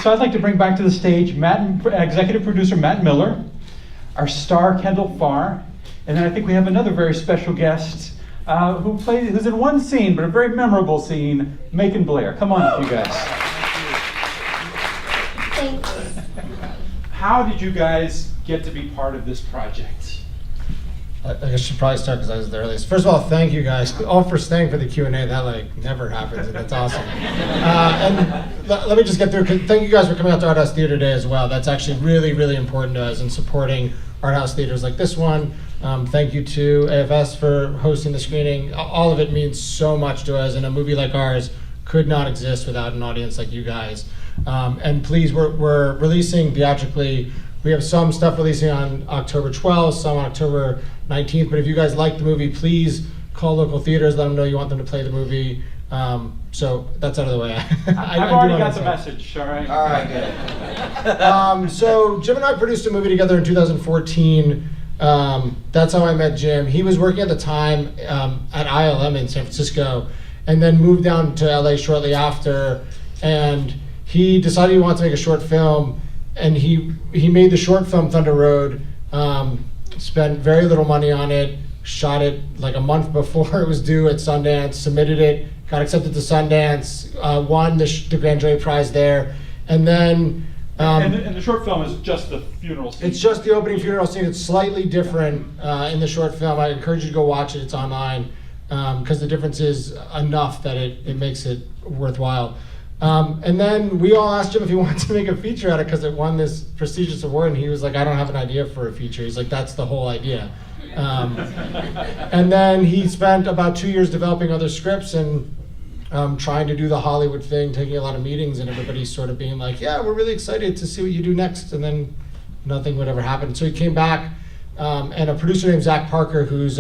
So I'd like to bring back to the stage executive producer Matt Miller, our star Kendal Farr, and then I think we have another very special guest who's in one scene, but a very memorable scene, Macon Blair. Come on up, you guys. Thanks. How did you guys get to be part of this project? I should probably start because I was the earliest. First of all, thank you guys all for staying for the Q&A. That never happens, and that's awesome. And let me just get through. Thank you guys for coming out to Art House Theater Day as well. That's actually really, really important to us in supporting art house theaters like this one. Thank you to AFS for hosting the screening. All of it means so much to us, and a movie like ours could not exist without an audience like you guys. And please, we're releasing theatrically. We have some stuff releasing on October 12th, some on October 19th, but if you guys like the movie, please call local theaters, let them know you want them to play the movie. So that's out of the way. I've already got the message, all right? All right, good. So Jim and I produced a movie together in 2014. That's how I met Jim. He was working at the time at ILM in San Francisco, and then moved down to LA shortly after, and he decided he wanted to make a short film, and he made the short film Thunder Road, spent very little money on it, shot it like a month before it was due at Sundance, submitted it, got accepted to Sundance, won the Grand Jury Prize there, and then... and the short film is just the funeral scene. It's just the opening funeral scene. It's slightly different in the short film. I encourage you to go watch it. It's online, because the difference is enough that it makes it worthwhile. And then we all asked him if he wanted to make a feature at it because it won this prestigious award, and he was like, I don't have an idea for a feature. He's like, that's the whole idea. And then he spent about 2 years developing other scripts and trying to do the Hollywood thing, taking a lot of meetings, and everybody sort of being like, yeah, we're really excited to see what you do next, and then nothing would ever happen. So he came back, and a producer named Zach Parker, who's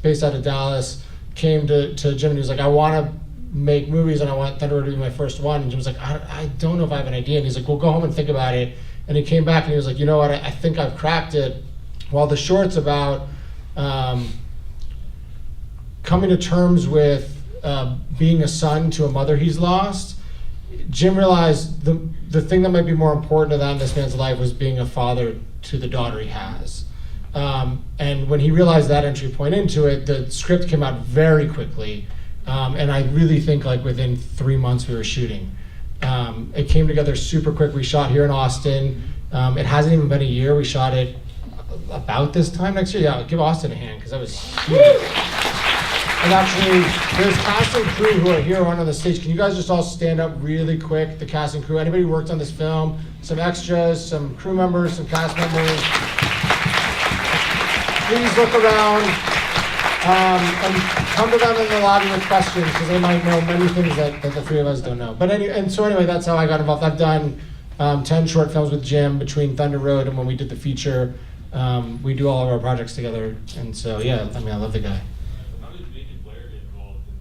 based out of Dallas, came to Jim and he was like, I want to make movies and I want Thunder Road to be my first one. And Jim was like, I don't know if I have an idea. And he's like, well, go home and think about it. And he came back and he was like, you know what, I think I've cracked it. While the short's about coming to terms with being a son to a mother he's lost, Jim realized the thing that might be more important to that in this man's life was being a father to the daughter he has. And when he realized that entry point into it, the script came out very quickly. And I really think like within 3 months we were shooting. It came together super quick. We shot here in Austin. It hasn't even been a year. We shot it about this time next year. Yeah, give Austin a hand because that was huge. And actually, there's cast and crew who are here on the stage. Can you guys just all stand up really quick? The cast and crew, anybody who worked on this film, some extras, some crew members, some cast members. Please look around. And come to them in the lobby with questions because they might know many things that the three of us don't know. But anyway, that's how I got involved. I've done 10 short films with Jim between Thunder Road and when we did the feature. We do all of our projects together, and so yeah, I mean, I love the guy. How did Macon Blair get involved in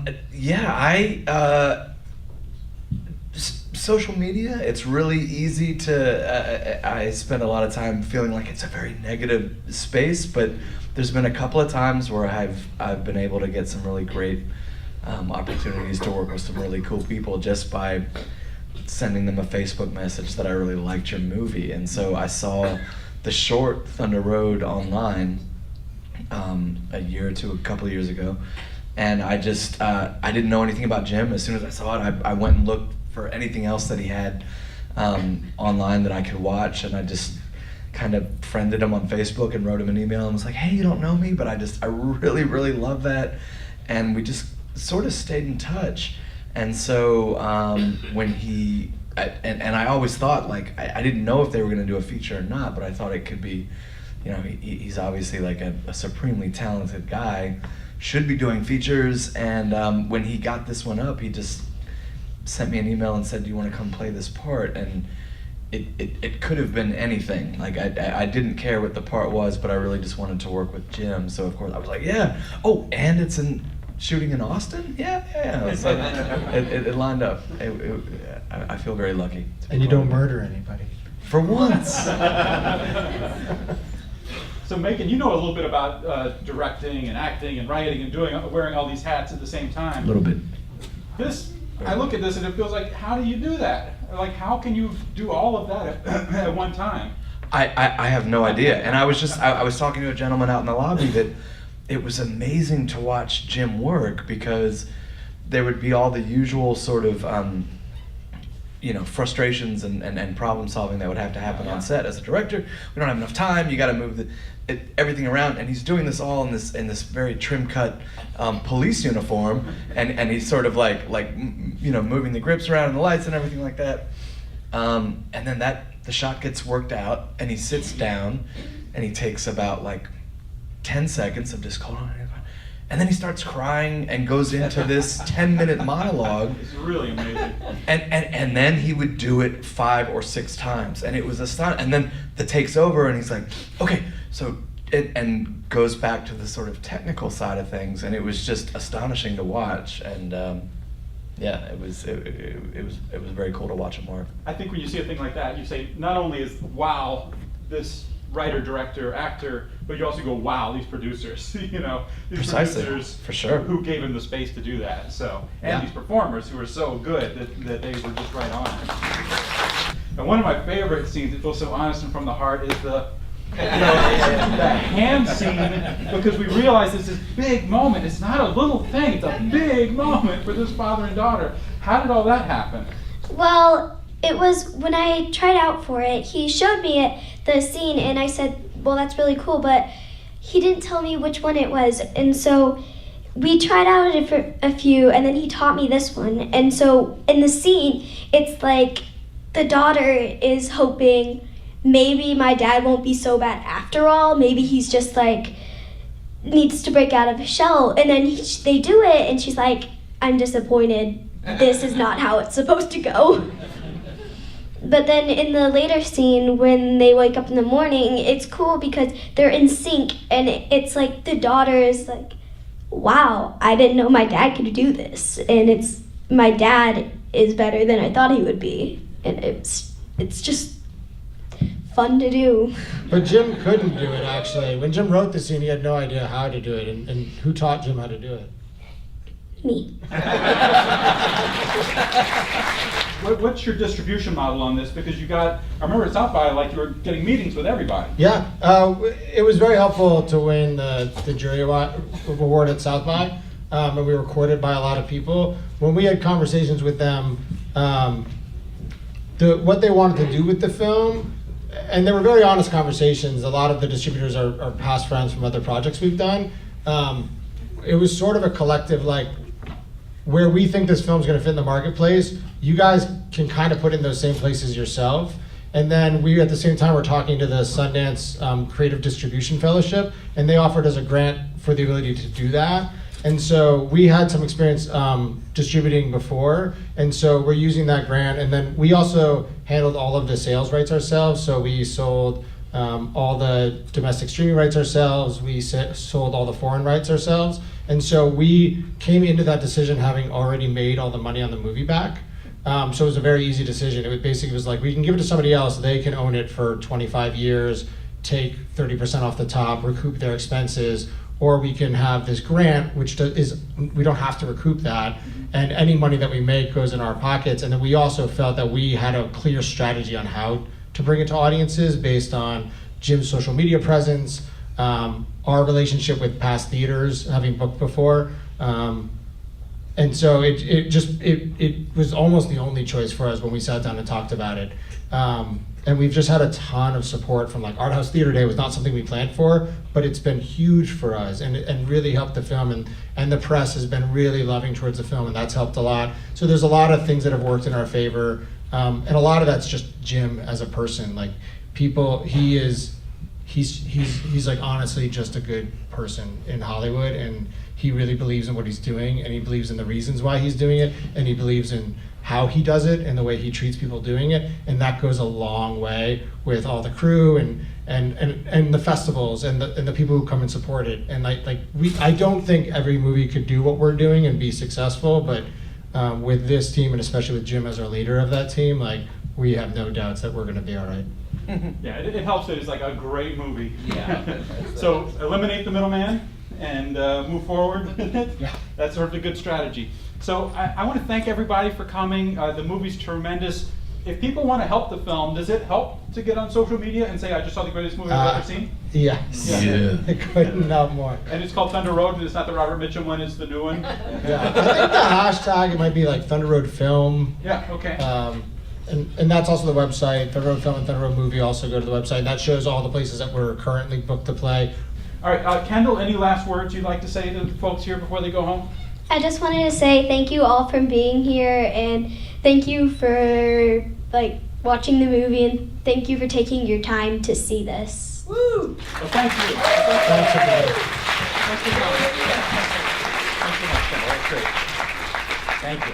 the project? Social media, it's really easy to, I spend a lot of time feeling like it's a very negative space, but there's been a couple of times where I've been able to get some really great opportunities to work with some really cool people just by sending them a Facebook message that I really liked your movie. And so I saw the short Thunder Road online a couple of years ago, and I just, I didn't know anything about Jim. As soon as I saw it, I went and looked for anything else that he had online that I could watch, and I just kind of friended him on Facebook and wrote him an email and was like, hey, you don't know me, but I really, really love that. And we just sort of stayed in touch. And so when I always thought, like, I didn't know if they were gonna do a feature or not, but I thought it could be, you know, he's obviously like a supremely talented guy, should be doing features. And when he got this one up, he just sent me an email and said, do you want to come play this part? And it could have been anything. Like I didn't care what the part was, but I really just wanted to work with Jim. So of course I was like, yeah. Oh, and it's shooting in Austin? Yeah. So it lined up. I feel very lucky. And you don't murder anybody. For once. So Macon, you know a little bit about directing and acting and writing and wearing all these hats at the same time. A little bit. This I look at this and it feels like, how do you do that? Like, how can you do all of that at one time? I have no idea. And I was talking to a gentleman out in the lobby that it was amazing to watch Jim work, because there would be all the usual sort of frustrations and problem solving that would have to happen on set. As a director, we don't have enough time, you got to move everything around, and he's doing this all in this very trim cut police uniform, and he's sort of like moving the grips around and the lights and everything like that, and then the shot gets worked out, and he sits down and he takes about 10 seconds of just hold on, and then he starts crying and goes into this 10-minute monologue. It's really amazing. And then he would do it 5 or 6 times, and it was astonishing. And then the take's over, and he's like, okay, so and goes back to the sort of technical side of things, and it was just astonishing to watch. And it was very cool to watch him work. I think when you see a thing like that, you say, not only is wow, this writer, director, actor, but you also go, wow, these producers, these Precisely, producers for sure, who gave him the space to do that. So, and these performers who are so good that they were just right on it. And one of my favorite scenes that feels so honest and from the heart is the hand scene, because we realize it's this big moment. It's not a little thing, it's a big moment for this father and daughter. How did all that happen? Well, it was when I tried out for it, he showed me the scene, and I said, well, that's really cool, but he didn't tell me which one it was. And so we tried out a few, and then he taught me this one. And so in the scene, it's like the daughter is hoping maybe my dad won't be so bad after all. Maybe he's just needs to break out of his shell. And then they do it, and she's like, I'm disappointed. This is not how it's supposed to go. But then in the later scene, when they wake up in the morning, it's cool because they're in sync, and it's like the daughter is like, wow, I didn't know my dad could do this. And my dad is better than I thought he would be. And it's just fun to do. But Jim couldn't do it, actually. When Jim wrote the scene, he had no idea how to do it. And who taught Jim how to do it? Me. What's your distribution model on this? Because I remember at South by, you were getting meetings with everybody. Yeah, it was very helpful to win the jury award at South by, and we were courted by a lot of people. When we had conversations with them, what they wanted to do with the film, and they were very honest conversations. A lot of the distributors are past friends from other projects we've done. It was sort of a collective, where we think this film's going to fit in the marketplace, you guys can kind of put in those same places yourself. And then we, at the same time, were talking to the Sundance Creative Distribution Fellowship, and they offered us a grant for the ability to do that. And so we had some experience distributing before, and so we're using that grant. And then we also handled all of the sales rights ourselves, so we sold all the domestic streaming rights ourselves, we sold all the foreign rights ourselves. And so we came into that decision having already made all the money on the movie back. So it was a very easy decision. It basically was like, we can give it to somebody else, they can own it for 25 years, take 30% off the top, recoup their expenses, or we can have this grant, which we don't have to recoup that, and any money that we make goes in our pockets. And then we also felt that we had a clear strategy on how to bring it to audiences based on Jim's social media presence, our relationship with past theaters, having booked before. And so it was almost the only choice for us when we sat down and talked about it. And we've just had a ton of support from Art House Theater Day was not something we planned for, but it's been huge for us and really helped the film, and the press has been really loving towards the film, and that's helped a lot. So there's a lot of things that have worked in our favor, and a lot of that's just Jim as a person. He's honestly just a good person in Hollywood, and he really believes in what he's doing, and he believes in the reasons why he's doing it, and he believes in how he does it and the way he treats people doing it, and that goes a long way with all the crew and the festivals and the people who come and support it. And I don't think every movie could do what we're doing and be successful, but with this team, and especially with Jim as our leader of that team, we have no doubts that we're going to be all right. Yeah, it helps that it's a great movie. Yeah. So eliminate the middleman and move forward with it. Yeah. That's sort of a good strategy. So I want to thank everybody for coming. The movie's tremendous. If people want to help the film, does it help to get on social media and say, I just saw the greatest movie I've ever seen? Yes. Yeah. I couldn't help more. And it's called Thunder Road, and it's not the Robert Mitchum one, it's the new one? Yeah. I think the hashtag, it might be like Thunder Road Film. Yeah, okay. And that's also the website. Thunder Road Film and Thunder Road Movie also go to the website. That shows all the places that we're currently booked to play. All right, Kendal, any last words you'd like to say to the folks here before they go home? I just wanted to say thank you all for being here, and thank you for watching the movie, and thank you for taking your time to see this. Woo! Well, thank you. Thanks, everybody. Thanks for coming. Thanks so much, Kendal. That's great. Thank you.